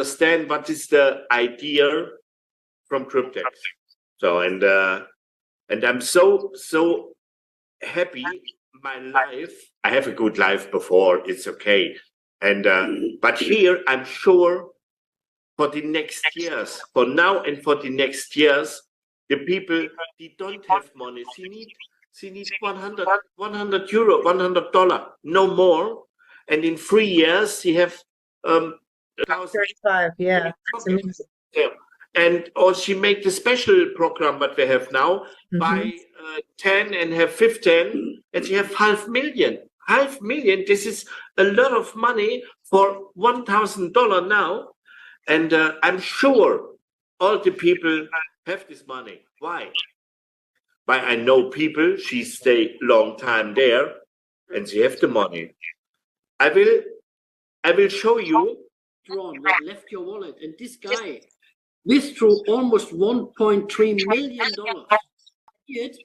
understand what is the idea from Cryptex. So and I'm so happy. My life, I have a good life before. It's okay, and but here I'm sure for the next years, for now and for the next years, the people they don't have money. They need 100 euro, $100, no more, and in 3 years they have 35, yeah. That's amazing. Yeah. And or she make the special program that we have now, buy 10 and have 15, and you have 500,000. 500,000. This is a lot of money for $1,000 now, and I'm sure all the people have this money. Why? Why I know people. She stay long time there, and she have the money. I will show you. Drawn that left your wallet, and this guy withdrew almost $1.3 million. Yet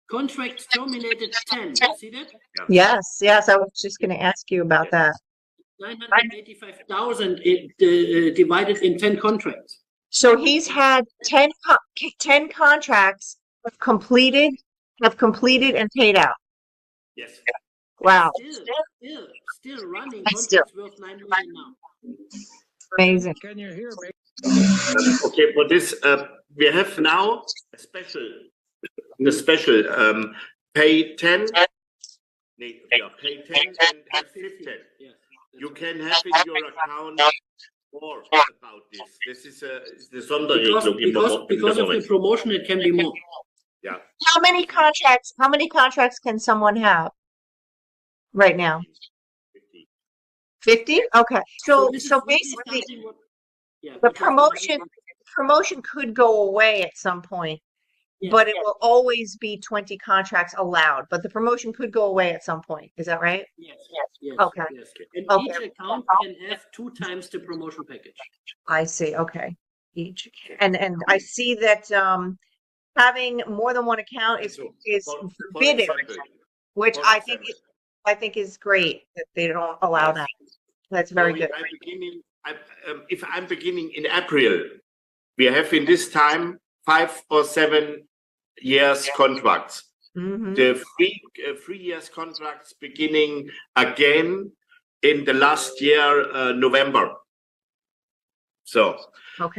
contracts terminated 10. You see that? Yes, I was just going to ask you about that. 985,000 divided in 10 contracts. So he's had 10 contracts have completed and paid out. Yes. Wow. Still running. Contracts worth $9 million now. Amazing. Can you hear me? Okay, for this, we have now a special pay 10. Pay 10 and have 15. Yes, you can have in your account more about this. This is the Sonderregelung because of the promotion, it can be more. Yeah. How many contracts can someone have right now? 50? Okay. So basically the promotion could go away at some point, but it will always be 20 contracts allowed. But the promotion could go away at some point. Is that right? Yes. Okay. Yes. And each account can have 2 times the promotion package. I see. Okay. Each. And I see that having more than one account is forbidden, which I think is great that they don't allow that. That's very good. If I'm beginning in April, we have in this time 5 or 7 years contracts. The 3 years contracts beginning again in the last year, November. So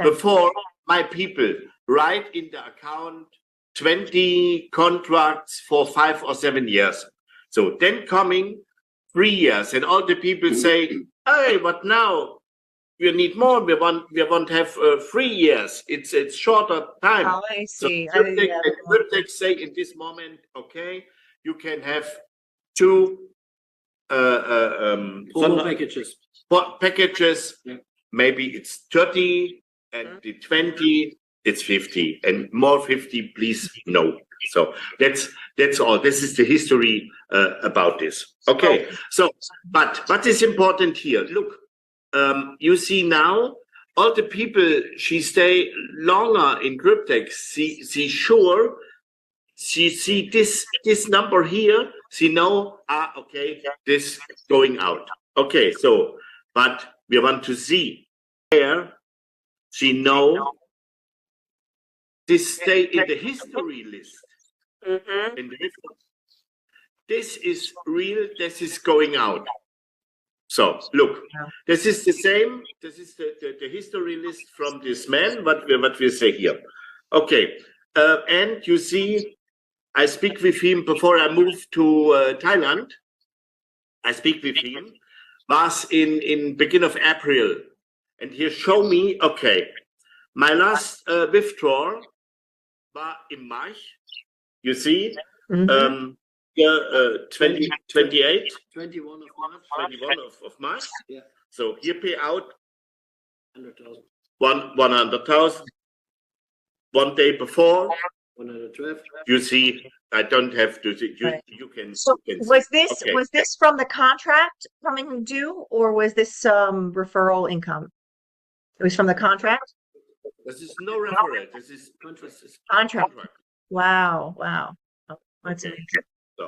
before my people write in the account 20 contracts for 5 or 7 years. So then coming 3 years, and all the people say, "Hey, but now we need more. We want to have 3 years. It's shorter time." Oh, I see. So Cryptex say in this moment, okay, you can have 2 packages. Packages. Yeah. Maybe it's 30, and the 20 it's 50, and more 50, please no. So that's all. This is the history about this. Okay. So, but what is important here? Look, you see now all the people she stay longer in Cryptex. She sure she see this number here. She know okay, this going out. Okay. So, but we want to see where she know this stay in the history list. In the history. This is real. This is going out. So look, this is the same. This is the history list from this man. What we say here. Okay, and you see, I speak with him before I moved to Thailand. I speak with him. Was in beginning of April, and he show me. Okay, my last withdrawal was in March. You see, 28, 21 of March. 21 of March. Yeah. So here pay out 100,000. 100,000. 1 day before. 112. You see, I don't have to. You can. So you can was see. this from the contract coming due, or was this referral income? It was from the contract. This is no referral. This is contract. Wow. That's amazing. So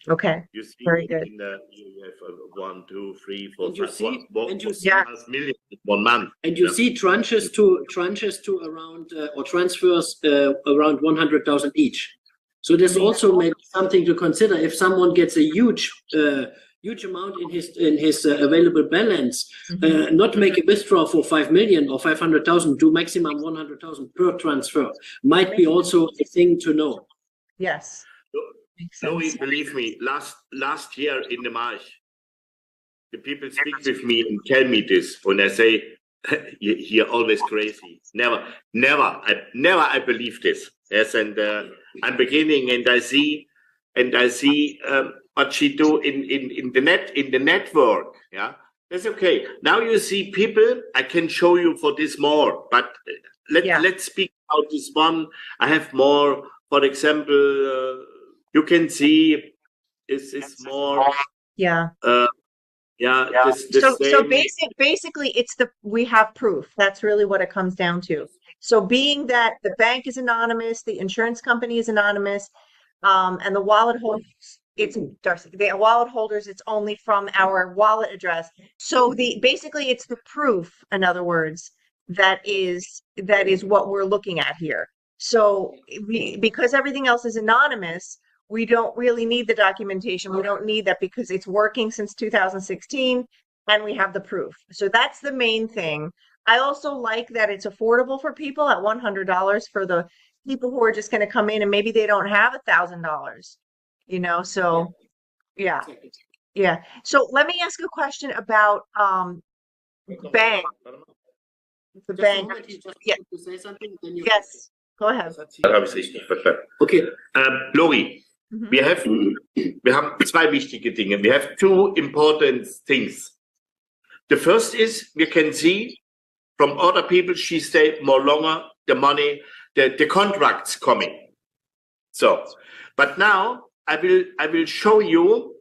Okay. You see, Very good. you have 1, 2, 3, 4, And you 5, see- one, and you one- see- 1 million in 1 month. And you see tranches to around or transfers around 100,000 each. So there's also maybe something to consider if someone gets a huge amount in his available balance, not make a withdrawal for 5 million or 500,000, do maximum 100,000 per transfer might be also a thing to know. Yes. Makes sense. Louis, believe me, last year in the March, the people speak with me and tell me this when I say you're always crazy. Never I believe this. Yes, and I'm beginning and I see what she do in the network. Yeah, that's okay. Now you see people. I can show you for this more, but let's speak about this one. I have more. For example, you can see is more. Yeah. So basically it's we have proof. That's really what it comes down to. So being that the bank is anonymous, the insurance company is anonymous, and the wallet holders, the wallet holders, it's only from our wallet address. So basically it's the proof, in other words, that is what we're looking at here. So because everything else is anonymous, we don't really need the documentation. We don't need that because it's working since 2016 and we have the proof. So that's the main thing. I also like that it's affordable for people at $100 for the people who are just going to come in and maybe they don't have $1,000, so yeah. So let me ask a question about bank. The bank. Yeah. To say something, then you Yes, go ahead. Okay, Lori, we have zwei wichtige Dinge. We have 2 important things. The first is we can see from other people she stayed more longer, the money, the contracts coming. So, but now I will show you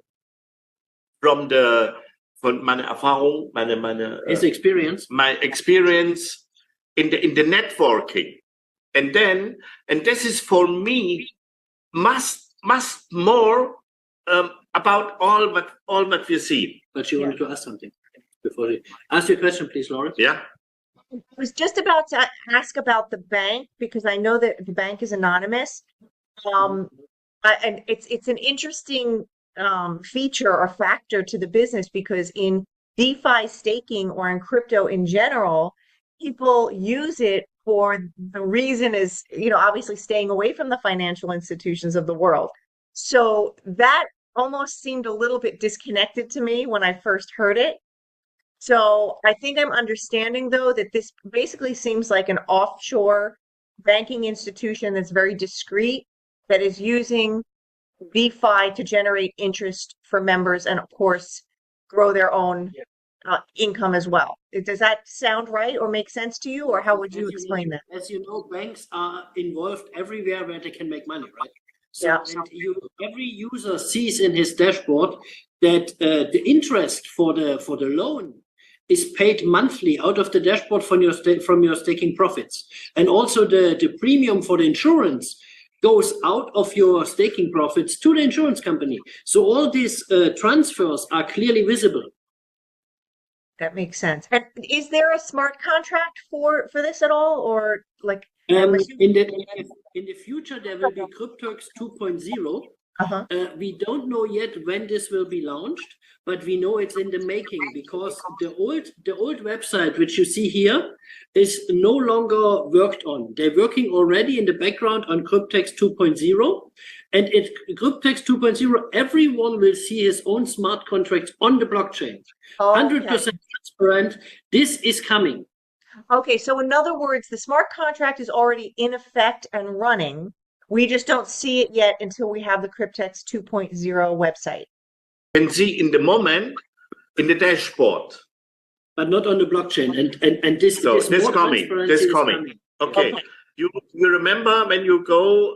from meine Erfahrung, his experience, my experience in the networking, and this is for me must more about all what we see. But you wanted to ask something before you ask your question, please, Laura. Yeah. I was just about to ask about the bank because I know that the bank is anonymous. And it's an interesting feature or factor to the business because in DeFi staking or in crypto in general, people use it for the reason is, obviously staying away from the financial institutions of the world. So that almost seemed a little bit disconnected to me when I first heard it. So I think I'm understanding, though, that this basically seems like an offshore banking institution that's very discreet, that is using DeFi to generate interest for members and, of course, grow their own income as well. Does that sound right or make sense to you, or how would you explain that? As you know, banks are involved everywhere where they can make money, right? So, Yeah. And every user sees in his dashboard that the interest for the loan is paid monthly out of the dashboard from your staking profits, and also the premium for the insurance goes out of your staking profits to the insurance company. So all these transfers are clearly visible. That makes sense. And is there a smart contract for this at all, or like? In the future, there will be Cryptex 2.0. We don't know yet when this will be launched, but we know it's in the making because the old website, which you see here, is no longer worked on. They're working already in the background on Cryptex 2.0. And at Cryptex 2.0, everyone will see his own smart contracts on the blockchain. 100% transparent. This is coming. Okay, so in other words, the smart contract is already in effect and running. We just don't see it yet until we have the Cryptex 2.0 website. You can see in the moment in the dashboard, but not on the blockchain. And this coming. Okay. You remember when you go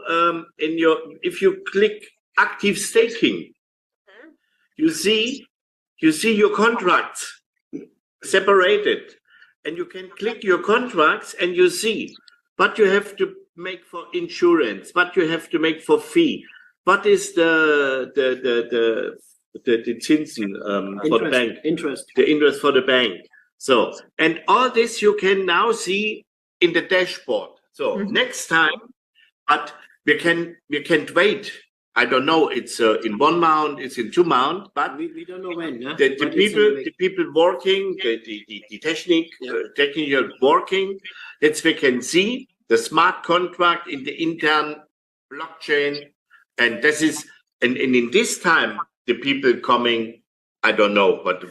if you click active staking, you see your contracts separated. And you can click your contracts and you see what you have to make for insurance, what you have to make for fee, what is the Zinsen for the bank? Interest. The interest for the bank. So, and all this you can now see in the dashboard. So next time, but we can wait. I don't know. It's in 1 month, it's in 2 months, but we don't know when. Yeah? The people working, the technical working, that we can see the smart contract in the intern blockchain, and this is and in this time the people coming. I don't know what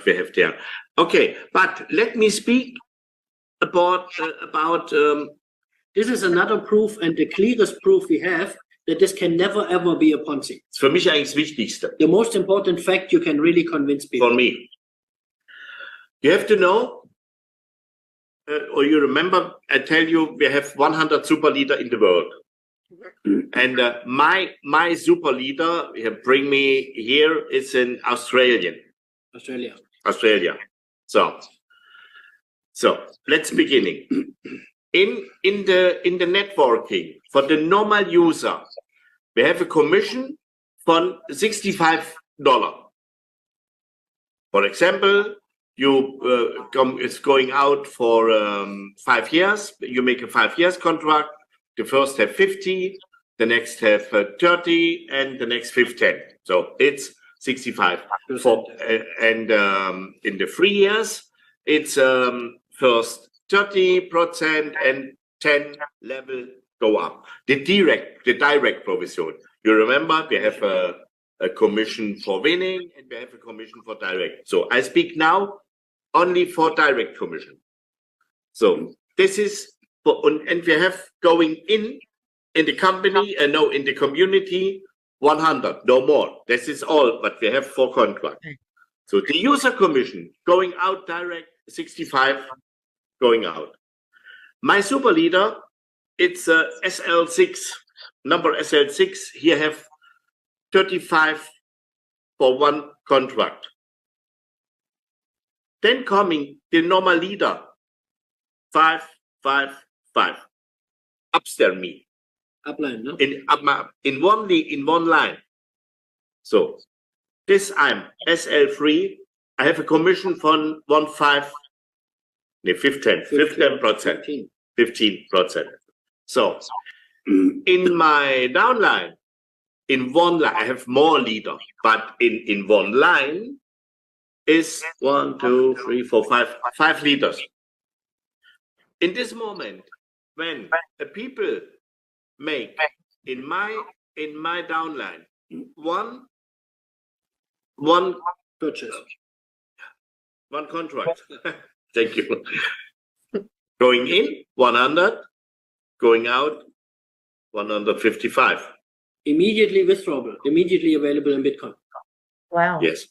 we have there. Okay, but let me speak about this is another proof, and the clearest proof we have that this can never ever be a Ponzi. Für mich eigentlich das Wichtigste. The most important fact you can really convince people. For me, you have to know, or you remember, I tell you, we have 100 super leader in the world, and my super leader bring me here is in Australia. So let's beginning. In the networking for the normal user, we have a commission from $65. For example, you it's going out for 5 years. You make a 5 years contract. The first have 50, the next have 30, and the next 15. So it's 65. And in the 3 years, it's first 30% and 10 level go up. The direct provision. You remember we have a commission for winning and we have a commission for direct. So I speak now only for direct commission. So this is and we have going in the company and no in the community 100, no more. This is all what we have for contract. So the user commission going out direct 65 going out. My super leader, it's SL6, number SL6. Here have 35 for 1 contract. Then coming the normal leader, 5, 5, 5. Upstairs me. Upline, no? In one line. So this I'm SL3. I have a commission from 15%. So in my downline, in one line, I have more leader, but in one line is 1, 2, 3, 4, 5 leaders. In this moment, when the people make in my downline one purchase, 1 contract. Thank you. Going in 100, going out 155. Immediately withdrawable, immediately available in Bitcoin. Wow. Yes.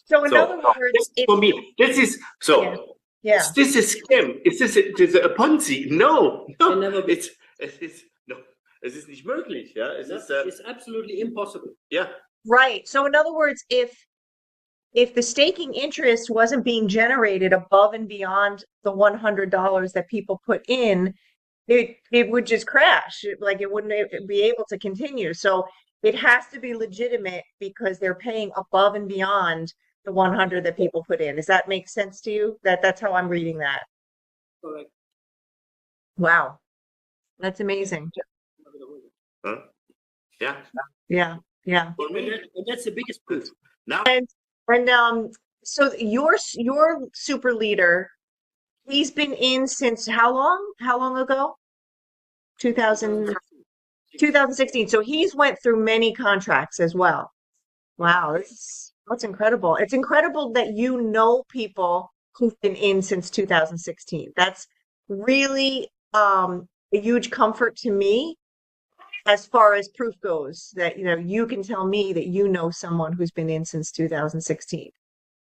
So in other words, for me, this is so. Yeah. This is scam. Is this a Ponzi? No. It's no. Es ist nicht möglich. Ja, it's absolutely impossible. Yeah. Right. So in other words, if the staking interest wasn't being generated above and beyond the $100 that people put in, it would just crash. Like it wouldn't be able to continue. So it has to be legitimate because they're paying above and beyond the 100 that people put in. Does that make sense to you? That's how I'm reading that. Correct. Wow. That's amazing. Huh? Yeah. Yeah. Yeah. And that's the biggest proof. Now. And so your super leader, he's been in since how long? How long ago? 2016. So he's went through many contracts as well. Wow, that's incredible. It's incredible that you know people who've been in since 2016. That's really a huge comfort to me as far as proof goes, that you can tell me that you know someone who's been in since 2016.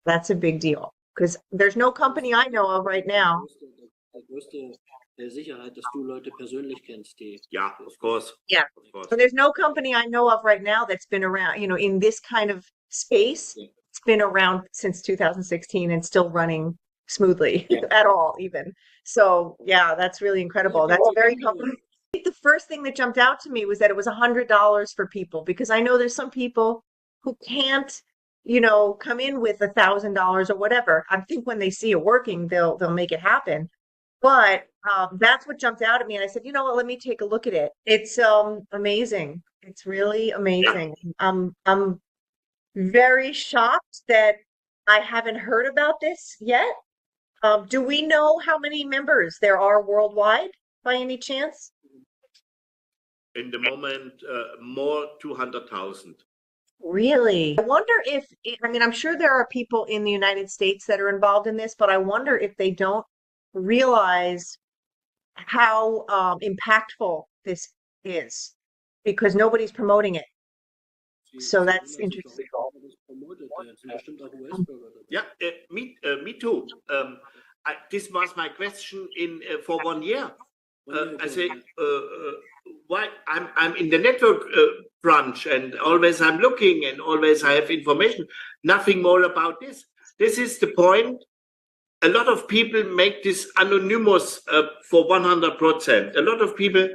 That's a big deal because there's no company I know of right now. Sicherheit, dass du Leute persönlich kennst, yeah, of course. Yeah. Of course. So there's no company I know of right now that's been around, in this kind of space. Yeah. It's been around since 2016 and still running smoothly at all, even. So yeah, that's really incredible. That's very comforting. think the first thing that jumped out to me was that it was $100 for people, because I know there's some people who can't, come in with $1,000 or whatever. I think when they see it working, they'll make it happen. But that's what jumped out at me, and I said, you know what? Let me take a look at it. It's amazing. It's really amazing. I'm very shocked that I haven't heard about this yet. Do we know how many members there are worldwide by any chance? In the moment, more 200,000. Really? I wonder if, I'm sure there are people in the United States that are involved in this, but I wonder if they don't realize how impactful this is, because nobody's promoting it. So that's interesting. Yeah, me too. This was my question for 1 year. I say, why I'm in the network branch, and always I'm looking, and always I have information. Nothing more about this. This is the point. A lot of people make this anonymous for 100%. A lot of people,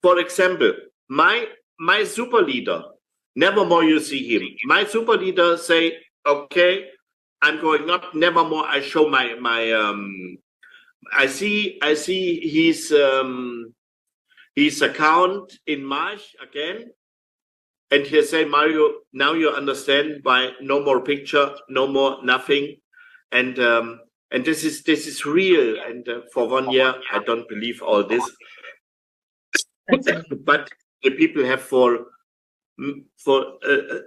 for example, my super leader, nevermore you see him. My super leader say, okay, I'm going up. Nevermore I show my I see his account in March again, and he say, Mario, now you understand why no more picture, no more nothing, and this is real. And for 1 year, I don't believe all this, but the people have for a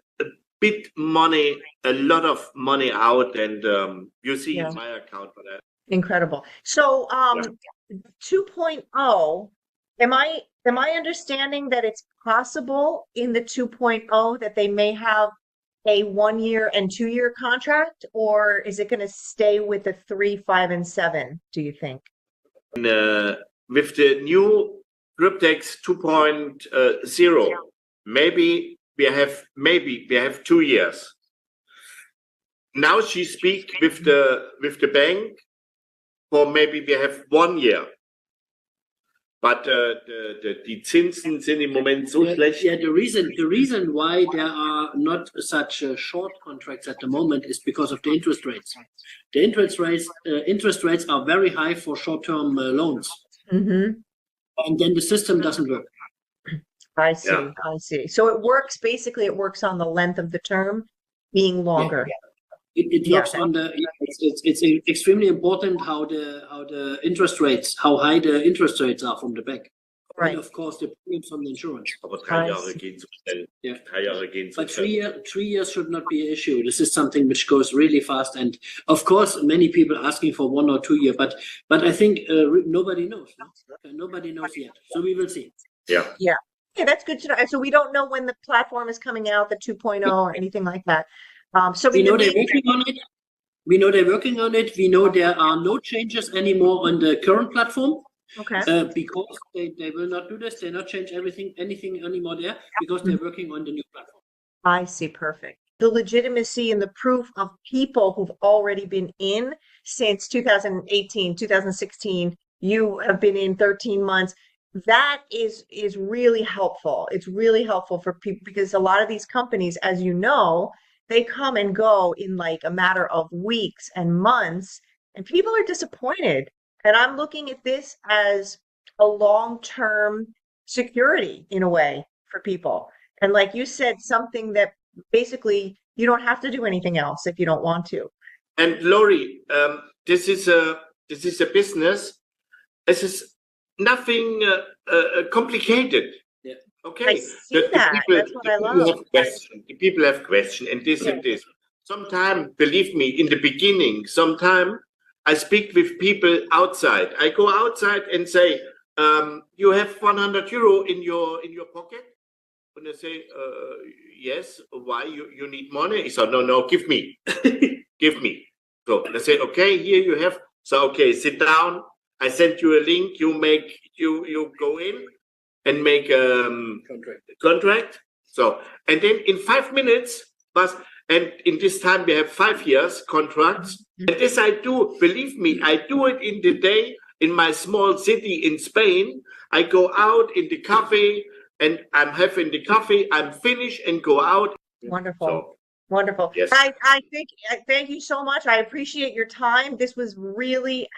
bit money, a lot of money out, and you see in my account for that. Incredible. So 2.0, am I understanding that it's possible in the 2.0 that they may have a 1 year and 2 year contract, or is it going to stay with the 3, 5, and 7, do you think? With the new Cryptex 2.0, maybe we have 2 years. Now she speaks with the bank, for maybe we have 1 year. But die Zinsen sind im Moment so schlecht. Yeah, the reason why there are not such short contracts at the moment is because of the interest rates. The interest rates are very high for short-term loans, and then the system doesn't work. I see. So it works on the length of the term being longer. It works on the. It's extremely important how high the interest rates are from the bank. Right. And of course, the premiums from the insurance. Aber 3 Jahre gehen so schnell. Yeah. 3 Jahre gehen so but schnell. 3 years should not be an issue. This is something which goes really fast, and of course, many people asking for 1 or 2 year. But I think nobody knows. No? Nobody knows yet. So we will see. Yeah. Yeah, that's good to know. So we don't know when the platform is coming out, the 2.0 or anything like that. So we know they're working on it. We know they're working on it. We know there are no changes anymore on the current platform. Okay. Because they will not do this. They not change anything anymore there, because they're working on the new platform. I see. Perfect. The legitimacy and the proof of people who've already been in since 2018, 2016. You have been in 13 months. That is really helpful. It's really helpful for people, because a lot of these companies, as you know, they come and go in like a matter of weeks and months, and people are disappointed. And I'm looking at this as a long-term security in a way for people. And like you said, something that basically you don't have to do anything else if you don't want to. And Lori, this is a business. This is nothing complicated. Yeah. Okay. I see that. That's what I love. The people have questions, and this and this. Sometimes, believe me, in the beginning, sometimes I speak with people outside. I go outside and say, you have 100 euro in your pocket? And they say, yes. Why you need money? I said, no, give me. Give me. So they say, okay, here you have. So, okay, sit down. I send you a link. You go in and make a contract. So, and then in 5 minutes, and in this time we have 5 years contracts. And this I do, believe me, I do it in the day. in my small city in Spain. I go out in the cafe and I'm having the coffee. I'm finished and go out. Wonderful. So, wonderful. yes. I thank you so much. I appreciate your time. This was really helpful.